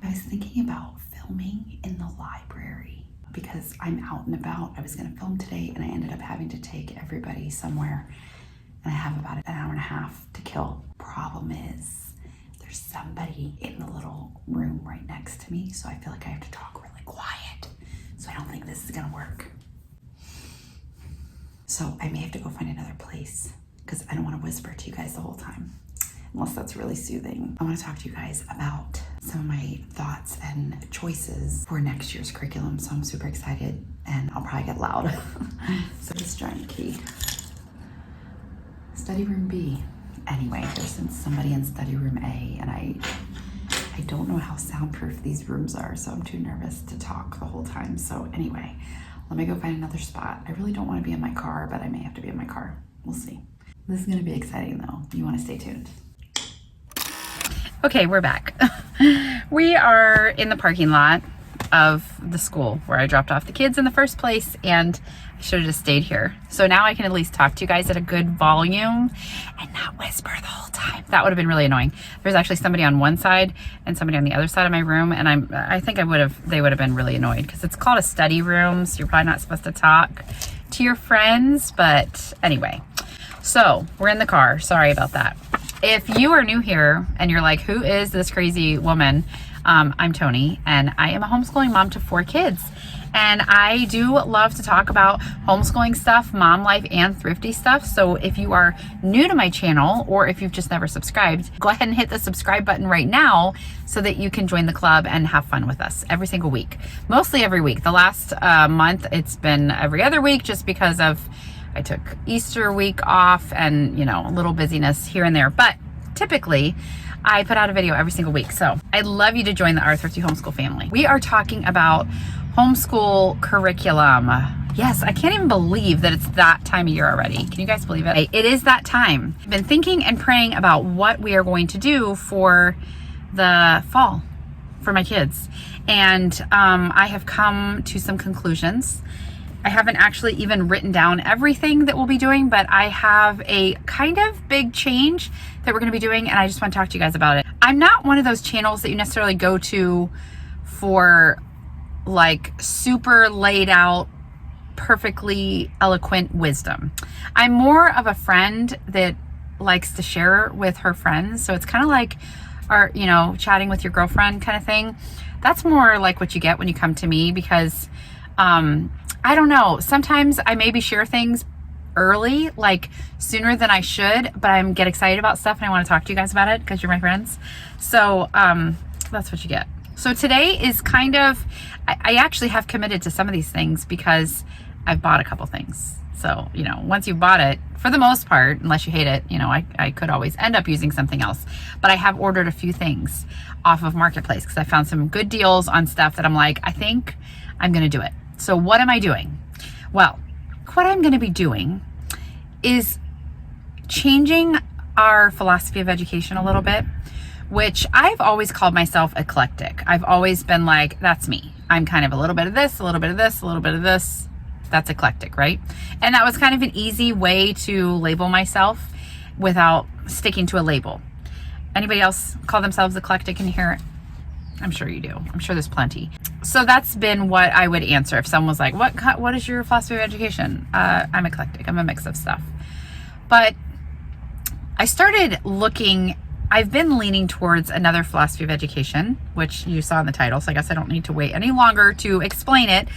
I was thinking about filming in the library because I'm out and about. I was going to film today and I ended up having to take everybody somewhere, and I have about an hour and a half to kill. Problem is, there's somebody in the little room right next to me, so I feel like I have to talk really quiet. So I don't think this is going to work. So I may have to go find another place because I don't want to whisper to you guys the whole time, unless that's really soothing. I want to talk to you guys about some of my thoughts and choices for next year's curriculum. So I'm super excited, and I'll probably get loud. So this giant key. Study room B. Anyway, there's somebody in study room A, and I don't know how soundproof these rooms are, so I'm too nervous to talk the whole time. So anyway, let me go find another spot. I really don't want to be in my car, but I may have to be in my car. We'll see. This is going to be exciting though. You want to stay tuned. Okay, we're back. We are in the parking lot of the school where I dropped off the kids in the first place, and I should have just stayed here. So now I can at least talk to you guys at a good volume and not whisper the whole time. That would have been really annoying. There's actually somebody on one side and somebody on the other side of my room, and I think they would have been really annoyed because it's called a study room, so you're probably not supposed to talk to your friends. But anyway, so we're in the car. Sorry about that. If you are new here and you're like, who is this crazy woman? I'm Toni, and I am a homeschooling mom to 4 kids. And I do love to talk about homeschooling stuff, mom life, and thrifty stuff. So if you are new to my channel, or if you've just never subscribed, go ahead and hit the subscribe button right now so that you can join the club and have fun with us every single week. Mostly every week. The last month, it's been every other week just because I took Easter week off and, a little busyness here and there. But typically, I put out a video every single week. So I'd love you to join the Our Thrifty Homeschool family. We are talking about homeschool curriculum. Yes, I can't even believe that it's that time of year already. Can you guys believe it? It is that time. I've been thinking and praying about what we are going to do for the fall for my kids. And I have come to some conclusions. I haven't actually even written down everything that we'll be doing, but I have a kind of big change that we're going to be doing, and I just want to talk to you guys about it. I'm not one of those channels that you necessarily go to for like super laid out, perfectly eloquent wisdom. I'm more of a friend that likes to share with her friends. So it's kind of like our, chatting with your girlfriend kind of thing. That's more like what you get when you come to me, because I don't know. Sometimes I maybe share things early, like sooner than I should, but I get excited about stuff and I want to talk to you guys about it because you're my friends. So that's what you get. So today is kind of, I actually have committed to some of these things because I've bought a couple things. So, once you've bought it, for the most part, unless you hate it, I could always end up using something else. But I have ordered a few things off of Marketplace because I found some good deals on stuff that I'm like, I think I'm going to do it. So what am I doing? Well, what I'm going to be doing is changing our philosophy of education a little bit, which I've always called myself eclectic. I've always been like, that's me. I'm kind of a little bit of this, a little bit of this, a little bit of this. That's eclectic, right? And that was kind of an easy way to label myself without sticking to a label. Anybody else call themselves eclectic in here? I'm sure you do. I'm sure there's plenty. So that's been what I would answer if someone was like, what is your philosophy of education? I'm eclectic. I'm a mix of stuff. But I started looking, I've been leaning towards another philosophy of education, which you saw in the title, so I guess I don't need to wait any longer to explain it,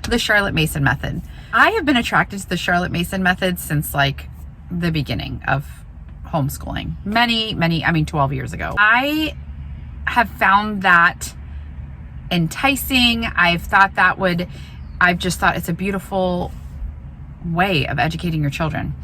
the Charlotte Mason method. I have been attracted to the Charlotte Mason method since like the beginning of homeschooling. 12 years ago. I have found that enticing. I've just thought it's a beautiful way of educating your children.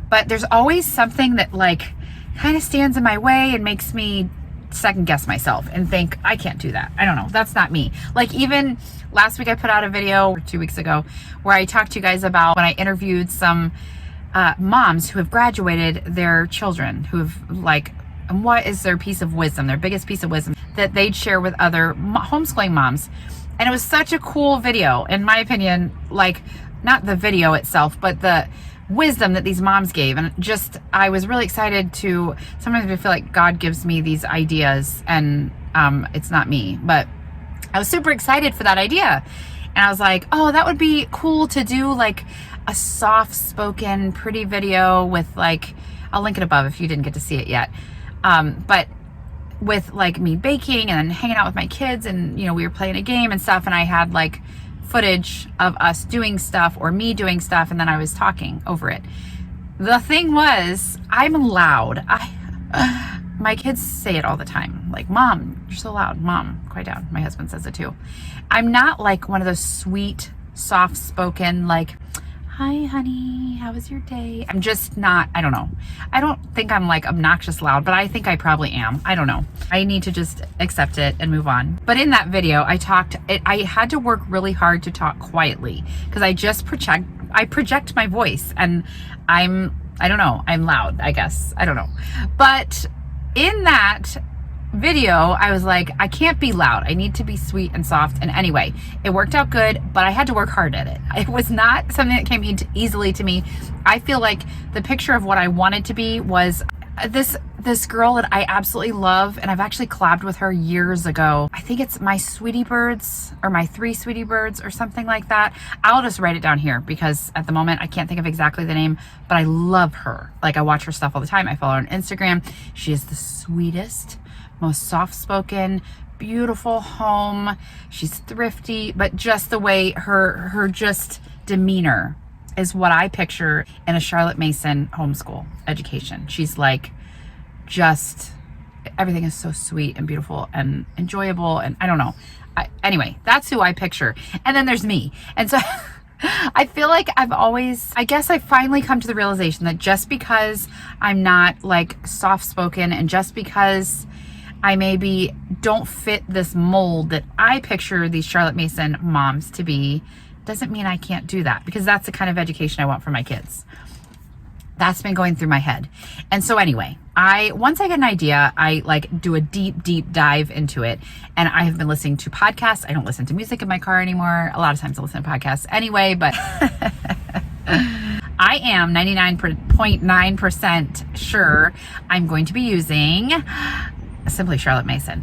But there's always something that like kind of stands in my way and makes me second guess myself and think, I can't do that. I don't know. That's not me. Like even last week I put out a video, or 2 weeks ago, where I talked to you guys about when I interviewed some moms who have graduated their children, who have like, and what is their piece of wisdom, their biggest piece of wisdom that they'd share with other homeschooling moms. And it was such a cool video, in my opinion, like not the video itself, but the wisdom that these moms gave. And just, I was really excited to, sometimes I feel like God gives me these ideas and It's not me, but I was super excited for that idea. And I was like, oh, that would be cool to do like a soft spoken pretty video with like, I'll link it above if you didn't get to see it yet. But with like me baking and then hanging out with my kids, and you know, we were playing a game and stuff, and I had like footage of us doing stuff or me doing stuff, and then I was talking over it. The thing was, I'm loud. My kids say it all the time, like, Mom, you're so loud. Mom, quiet down. My husband says it too. I'm not like one of those sweet, soft-spoken, like, hi, honey, how was your day? I'm just not, I don't know. I don't think I'm like obnoxious loud, but I think I probably am. I don't know. I need to just accept it and move on. But in that video, I had to work really hard to talk quietly because I project my voice, and I don't know, I'm loud, I guess. I don't know. But in that video, I was like, I can't be loud. I need to be sweet and soft. And anyway, it worked out good, but I had to work hard at it. It was not something that came easily to me. I feel like the picture of what I wanted to be was this girl that I absolutely love, and I've actually collabed with her years ago. I think it's My Sweetie Birds or My Three Sweetie Birds or something like that. I'll just write it down here because at the moment I can't think of exactly the name, but I love her. Like, I watch her stuff all the time. I follow her on Instagram. She is the sweetest, most soft-spoken, beautiful home. She's thrifty, but just the way her just demeanor is what I picture in a Charlotte Mason homeschool education. She's like, just everything is so sweet and beautiful and enjoyable, and I don't know. Anyway, that's who I picture. And then there's me. And so I feel like I guess I finally come to the realization that just because I'm not like soft-spoken, and just because I maybe don't fit this mold that I picture these Charlotte Mason moms to be, doesn't mean I can't do that, because that's the kind of education I want for my kids. That's been going through my head. And so anyway, once I get an idea, I like do a deep dive into it. And I have been listening to podcasts. I don't listen to music in my car anymore. A lot of times I listen to podcasts anyway, but I am 99.9% sure I'm going to be using Simply Charlotte Mason.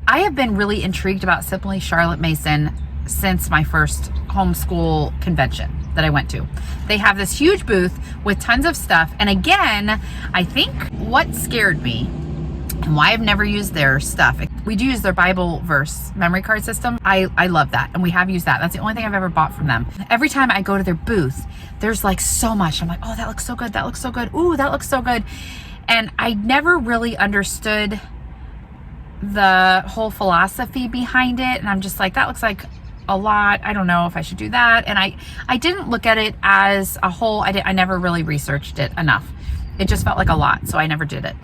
I have been really intrigued about Simply Charlotte Mason since my first homeschool convention that I went to. They have this huge booth with tons of stuff. And again, I think what scared me and why I've never used their stuff, we do use their Bible verse memory card system. I love that. And we have used that. That's the only thing I've ever bought from them. Every time I go to their booth, there's like so much. I'm like, oh, that looks so good. That looks so good. Ooh, that looks so good. And I never really understood the whole philosophy behind it. And I'm just like, that looks like a lot. I don't know if I should do that. And I didn't look at it as a whole. I never really researched it enough. It just felt like a lot, so I never did it.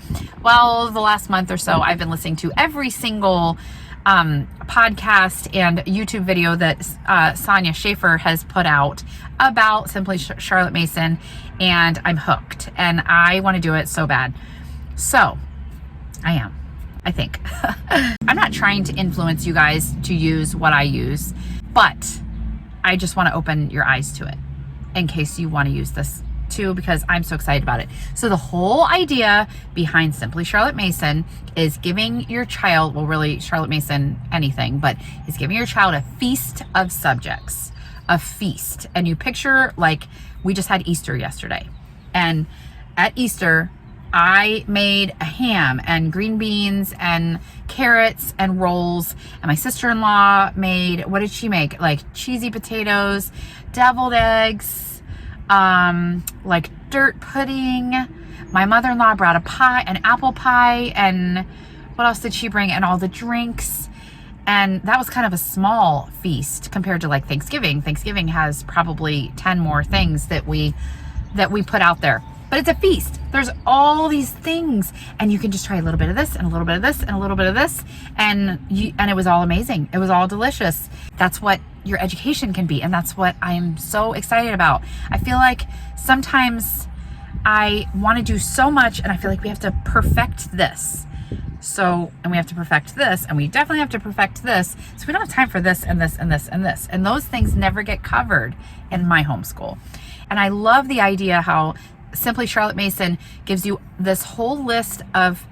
Well, the last month or so, I've been listening to every single podcast and YouTube video that Sonia Schaefer has put out about Simply Charlotte Mason, and I'm hooked, and I want to do it so bad. So I think. I'm not trying to influence you guys to use what I use, but I just want to open your eyes to it in case you want to use this too, because I'm so excited about it. So the whole idea behind Simply Charlotte Mason is giving your child, well, really Charlotte Mason anything, but is giving your child a feast of subjects, a feast. And you picture, like, we just had Easter yesterday, and at Easter I made a ham and green beans and carrots and rolls, and my sister-in-law made, what did she make? Like cheesy potatoes, deviled eggs, like dirt pudding. My mother-in-law brought a pie, an apple pie, and what else did she bring? And all the drinks. And that was kind of a small feast compared to like Thanksgiving. Thanksgiving has probably 10 more things that we put out there. But it's a feast. There's all these things, and you can just try a little bit of this and a little bit of this and a little bit of this, and it was all amazing. It was all delicious. That's what your education can be, and that's what I'm so excited about. I feel like sometimes I want to do so much, and I feel like we have to perfect this. And we have to perfect this, and we definitely have to perfect this. So we don't have time for this and this and this and this. And those things never get covered in my homeschool. And I love the idea how Simply Charlotte Mason gives you this whole list of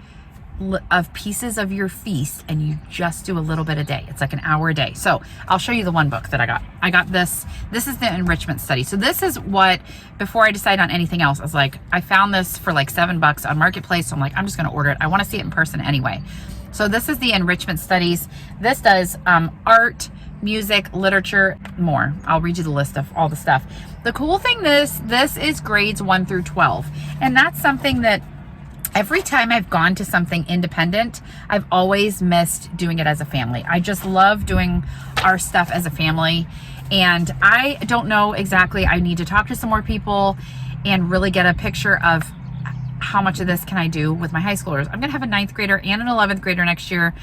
of pieces of your feast, and you just do a little bit a day. It's like an hour a day. So I'll show you the one book that I got. I got this is the enrichment study. So this is what, before I decide on anything else, I was like, I found this for like $7 on Marketplace. So I'm like, I'm just going to order it. I want to see it in person anyway. So this is the enrichment studies. This does art, music, literature, more. I'll read you the list of all the stuff. The cool thing, this is grades 1 through 12. And that's something that every time I've gone to something independent, I've always missed doing it as a family. I just love doing our stuff as a family. And I don't know exactly, I need to talk to some more people and really get a picture of how much of this can I do with my high schoolers. I'm gonna have a 9th grader and an 11th grader next year.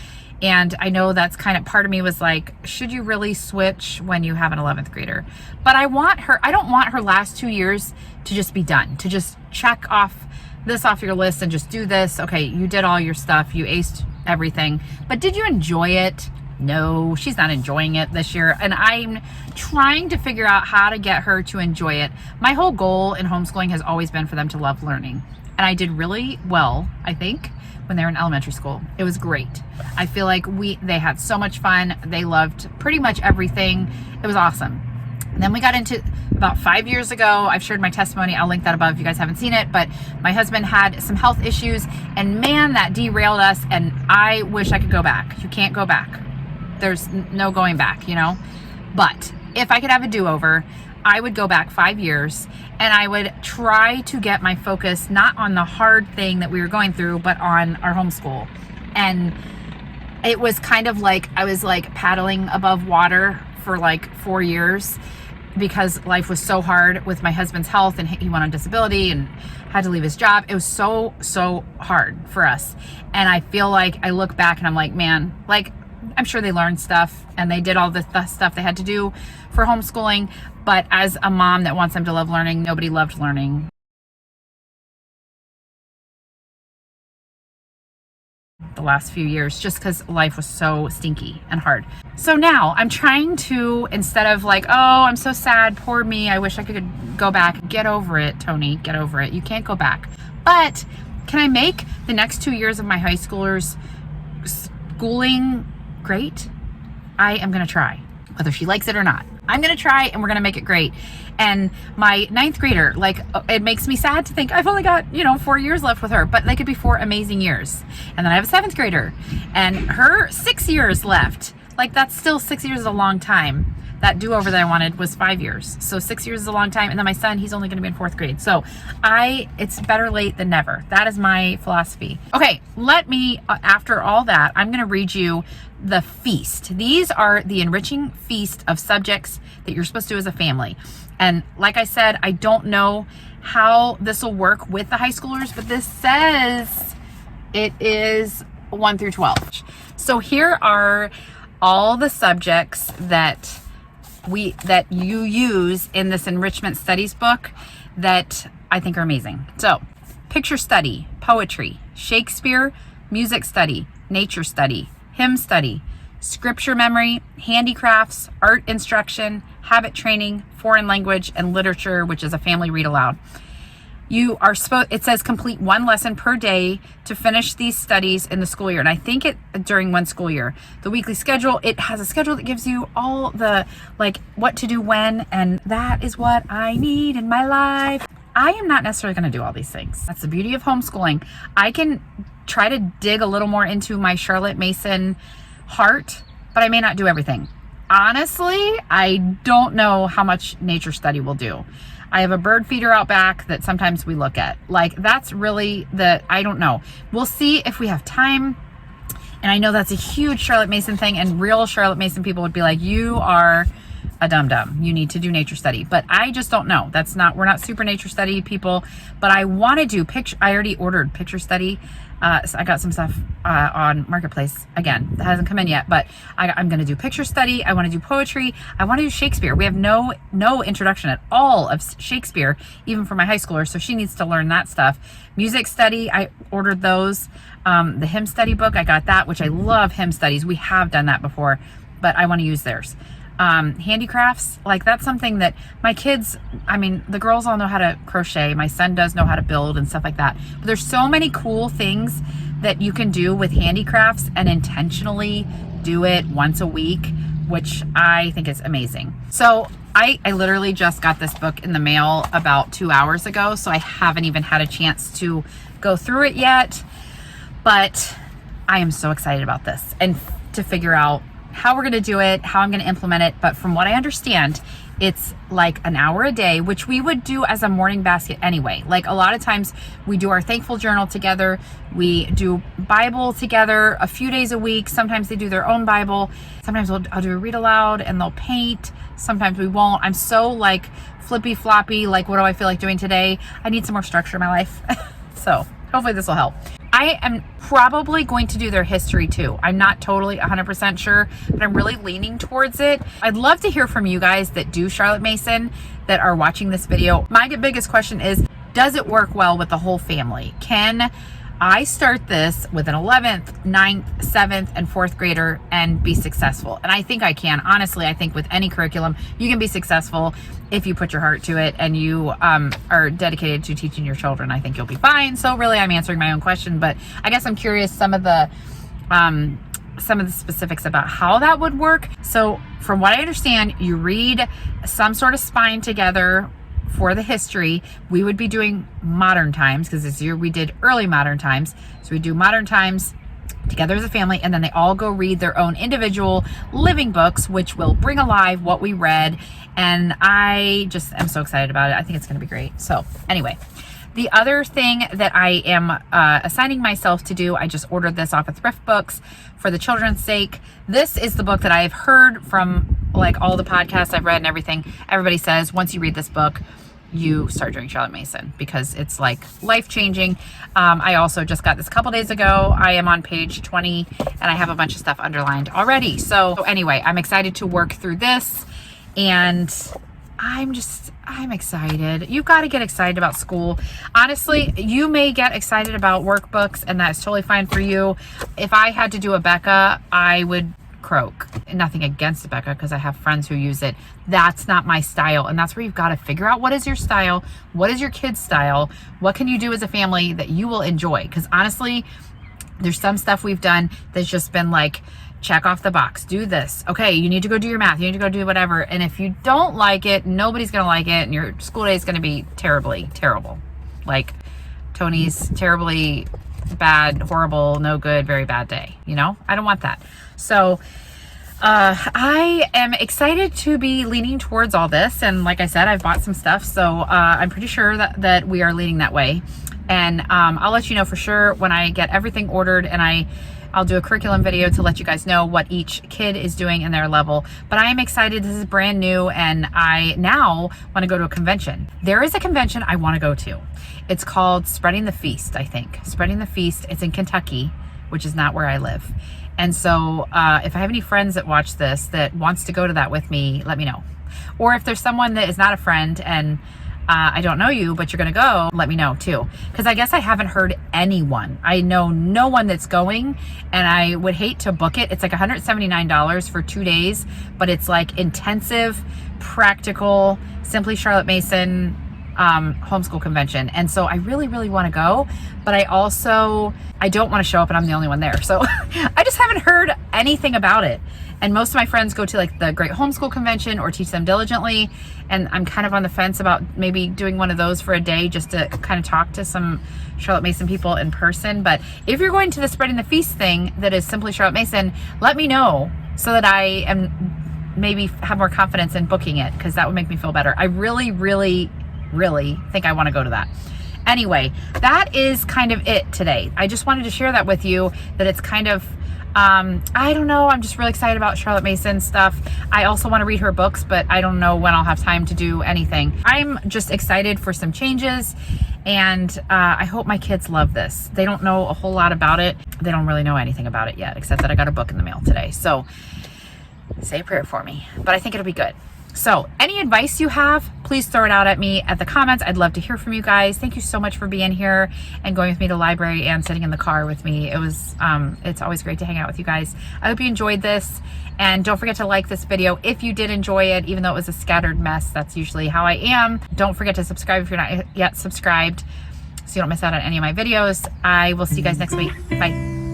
And I know that's kind of, part of me was like, should you really switch when you have an 11th grader? But I don't want her last 2 years to just be done, to just check off this off your list and just do this. Okay, you did all your stuff, you aced everything, but did you enjoy it? No, she's not enjoying it this year, and I'm trying to figure out how to get her to enjoy it. My whole goal in homeschooling has always been for them to love learning, and I did really well, I think, when they were in elementary school. It was great. I feel like they had so much fun. They loved pretty much everything. It was awesome. And then we got into, about 5 years ago, I've shared my testimony. I'll link that above if you guys haven't seen it. But my husband had some health issues, and man, that derailed us. And I wish I could go back. You can't go back. There's no going back, you know. But if I could have a do-over, I would go back 5 years, and I would try to get my focus not on the hard thing that we were going through, but on our homeschool. And it was kind of like I was like paddling above water for like 4 years, because life was so hard with my husband's health, and he went on disability and had to leave his job. It was so hard for us. And I feel like I look back and I'm like, man, like, I'm sure they learned stuff and they did all the stuff they had to do for homeschooling. But as a mom that wants them to love learning, nobody loved learning the last few years, just because life was so stinky and hard. So now I'm trying to, instead of like, oh, I'm so sad, poor me, I wish I could go back. Get over it, Toni, get over it. You can't go back. But can I make the next 2 years of my high schoolers schooling great? I am gonna try, whether she likes it or not. I'm gonna try, and we're gonna make it great. And my 9th grader, like, it makes me sad to think I've only got, 4 years left with her, but they could be 4 amazing years. And then I have a 7th grader, and her 6 years left. Like, that's still 6 years is a long time. That do-over that I wanted was 5 years. So 6 years is a long time. And then my son, he's only gonna be in 4th grade. So it's better late than never. That is my philosophy. Okay, after all that, I'm gonna read you the feast. These are the enriching feast of subjects that you're supposed to do as a family. And like I said, I don't know how this will work with the high schoolers, but this says it is 1 through 12. So here are all the subjects that you use in this enrichment studies book that I think are amazing. So, picture study, poetry, Shakespeare, music study, nature study, hymn study, scripture memory, handicrafts, art instruction, habit training, foreign language, and literature, which is a family read aloud. It says complete 1 lesson per day to finish these studies in the school year. And I think during 1 school year. The weekly schedule, it has a schedule that gives you all the, like, what to do when, and that is what I need in my life. I am not necessarily going to do all these things. That's the beauty of homeschooling. I can try to dig a little more into my Charlotte Mason heart, but I may not do everything. Honestly, I don't know how much nature study will do. I have a bird feeder out back that sometimes we look at. Like, that's really I don't know. We'll see if we have time. And I know that's a huge Charlotte Mason thing, and real Charlotte Mason people would be like, you are a dum-dum. You need to do nature study. But I just don't know. We're not super nature study people, but I want to do I already ordered picture study. So I got some stuff on Marketplace. Again, that hasn't come in yet, but I'm going to do picture study. I want to do poetry. I want to do Shakespeare. We have no introduction at all of Shakespeare, even for my high schooler, so she needs to learn that stuff. Music study, I ordered those. The hymn study book, I got that, which I love hymn studies. We have done that before, but I want to use theirs. handicrafts. Like that's something that my kids, I mean, the girls all know how to crochet. My son does know how to build and stuff like that. But there's so many cool things that you can do with handicrafts and intentionally do it once a week, which I think is amazing. So I literally just got this book in the mail about 2 hours ago, so I haven't even had a chance to go through it yet, but I am so excited about this and to figure out how we're going to do it, how I'm going to implement it. But from what I understand, it's like an hour a day, which we would do as a morning basket anyway. Like a lot of times we do our thankful journal together. We do Bible together a few days a week. Sometimes they do their own Bible. Sometimes I'll do a read aloud and they'll paint. Sometimes we won't. I'm so like flippy floppy. Like, what do I feel like doing today? I need some more structure in my life. So hopefully this will help. I am probably going to do their history too. I'm not totally 100% sure, but I'm really leaning towards it. I'd love to hear from you guys that do Charlotte Mason, that are watching this video. My biggest question is, does it work well with the whole family? Can I start this with an 11th, 9th, 7th, and 4th grader and be successful? And I think I can. Honestly, I think with any curriculum, you can be successful if you put your heart to it and you are dedicated to teaching your children. I think you'll be fine. So really, I'm answering my own question, but I guess I'm curious some of the specifics about how that would work. So from what I understand, you read some sort of spine together for the history. We would be doing modern times because this year we did early modern times. So we do modern times together as a family, and then they all go read their own individual living books, which will bring alive what we read. And I just am so excited about it. I think it's going to be great. So anyway, the other thing that I am assigning myself to do, I just ordered this off of Thrift Books for the children's sake. This is the book that I've heard from like all the podcasts I've read and everything. Everybody says once you read this book, you start doing Charlotte Mason because it's like life-changing. I also just got this a couple days ago. I am on page 20 and I have a bunch of stuff underlined already. So anyway, I'm excited to work through this, and I'm excited. You've got to get excited about school. Honestly, you may get excited about workbooks and that's totally fine for you. If I had to do a Becca, I would croak. Nothing against Becca because I have friends who use it. That's not my style. And that's where you've got to figure out what is your style, what is your kid's style, what can you do as a family that you will enjoy. Because honestly, there's some stuff we've done that's just been like, check off the box, do this. Okay, you need to go do your math, you need to go do whatever. And if you don't like it, nobody's going to like it, and your school day is going to be terrible. Like Toni's terribly bad, horrible, no good, very bad day. You know, I don't want that. So I am excited to be leaning towards all this. And like I said, I've bought some stuff. So I'm pretty sure that we are leaning that way. And I'll let you know for sure when I get everything ordered, and I'll do a curriculum video to let you guys know what each kid is doing in their level. But I am excited. This is brand new, and I now want to go to a convention. There is a convention I want to go to. It's called Spreading the Feast, I think. Spreading the Feast. It's in Kentucky, which is not where I live. And so if I have any friends that watch this that wants to go to that with me, let me know. Or if there's someone that is not a friend and I don't know you, but you're going to go, let me know too. Because I guess I haven't heard anyone. I know no one that's going, and I would hate to book it. It's like $179 for 2 days, but it's like intensive, practical, Simply Charlotte Mason homeschool convention. And so I really want to go, but I don't want to show up and I'm the only one there. So I just haven't heard anything about it. And most of my friends go to like the Great Homeschool Convention or Teach Them Diligently. And I'm kind of on the fence about maybe doing one of those for a day just to kind of talk to some Charlotte Mason people in person. But if you're going to the Spreading the Feast thing that is Simply Charlotte Mason, let me know so that I am maybe have more confidence in booking it, because that would make me feel better. I really think I want to go to that. Anyway, that is kind of it today. I just wanted to share that with you, that it's kind of I don't know, I'm just really excited about Charlotte Mason stuff. I also want to read her books, but I don't know when I'll have time to do anything. I'm just excited for some changes, and I hope my kids love this. They don't know a whole lot about it. They don't really know anything about it yet, except that I got a book in the mail today. So say a prayer for me, but I think it'll be good. So any advice you have, please throw it out at me at the comments. I'd love to hear from you guys. Thank you so much for being here and going with me to the library and sitting in the car with me. It was, it's always great to hang out with you guys. I hope you enjoyed this, and don't forget to like this video if you did enjoy it, even though it was a scattered mess. That's usually how I am. Don't forget to subscribe if you're not yet subscribed so you don't miss out on any of my videos. I will see you guys next week. Bye.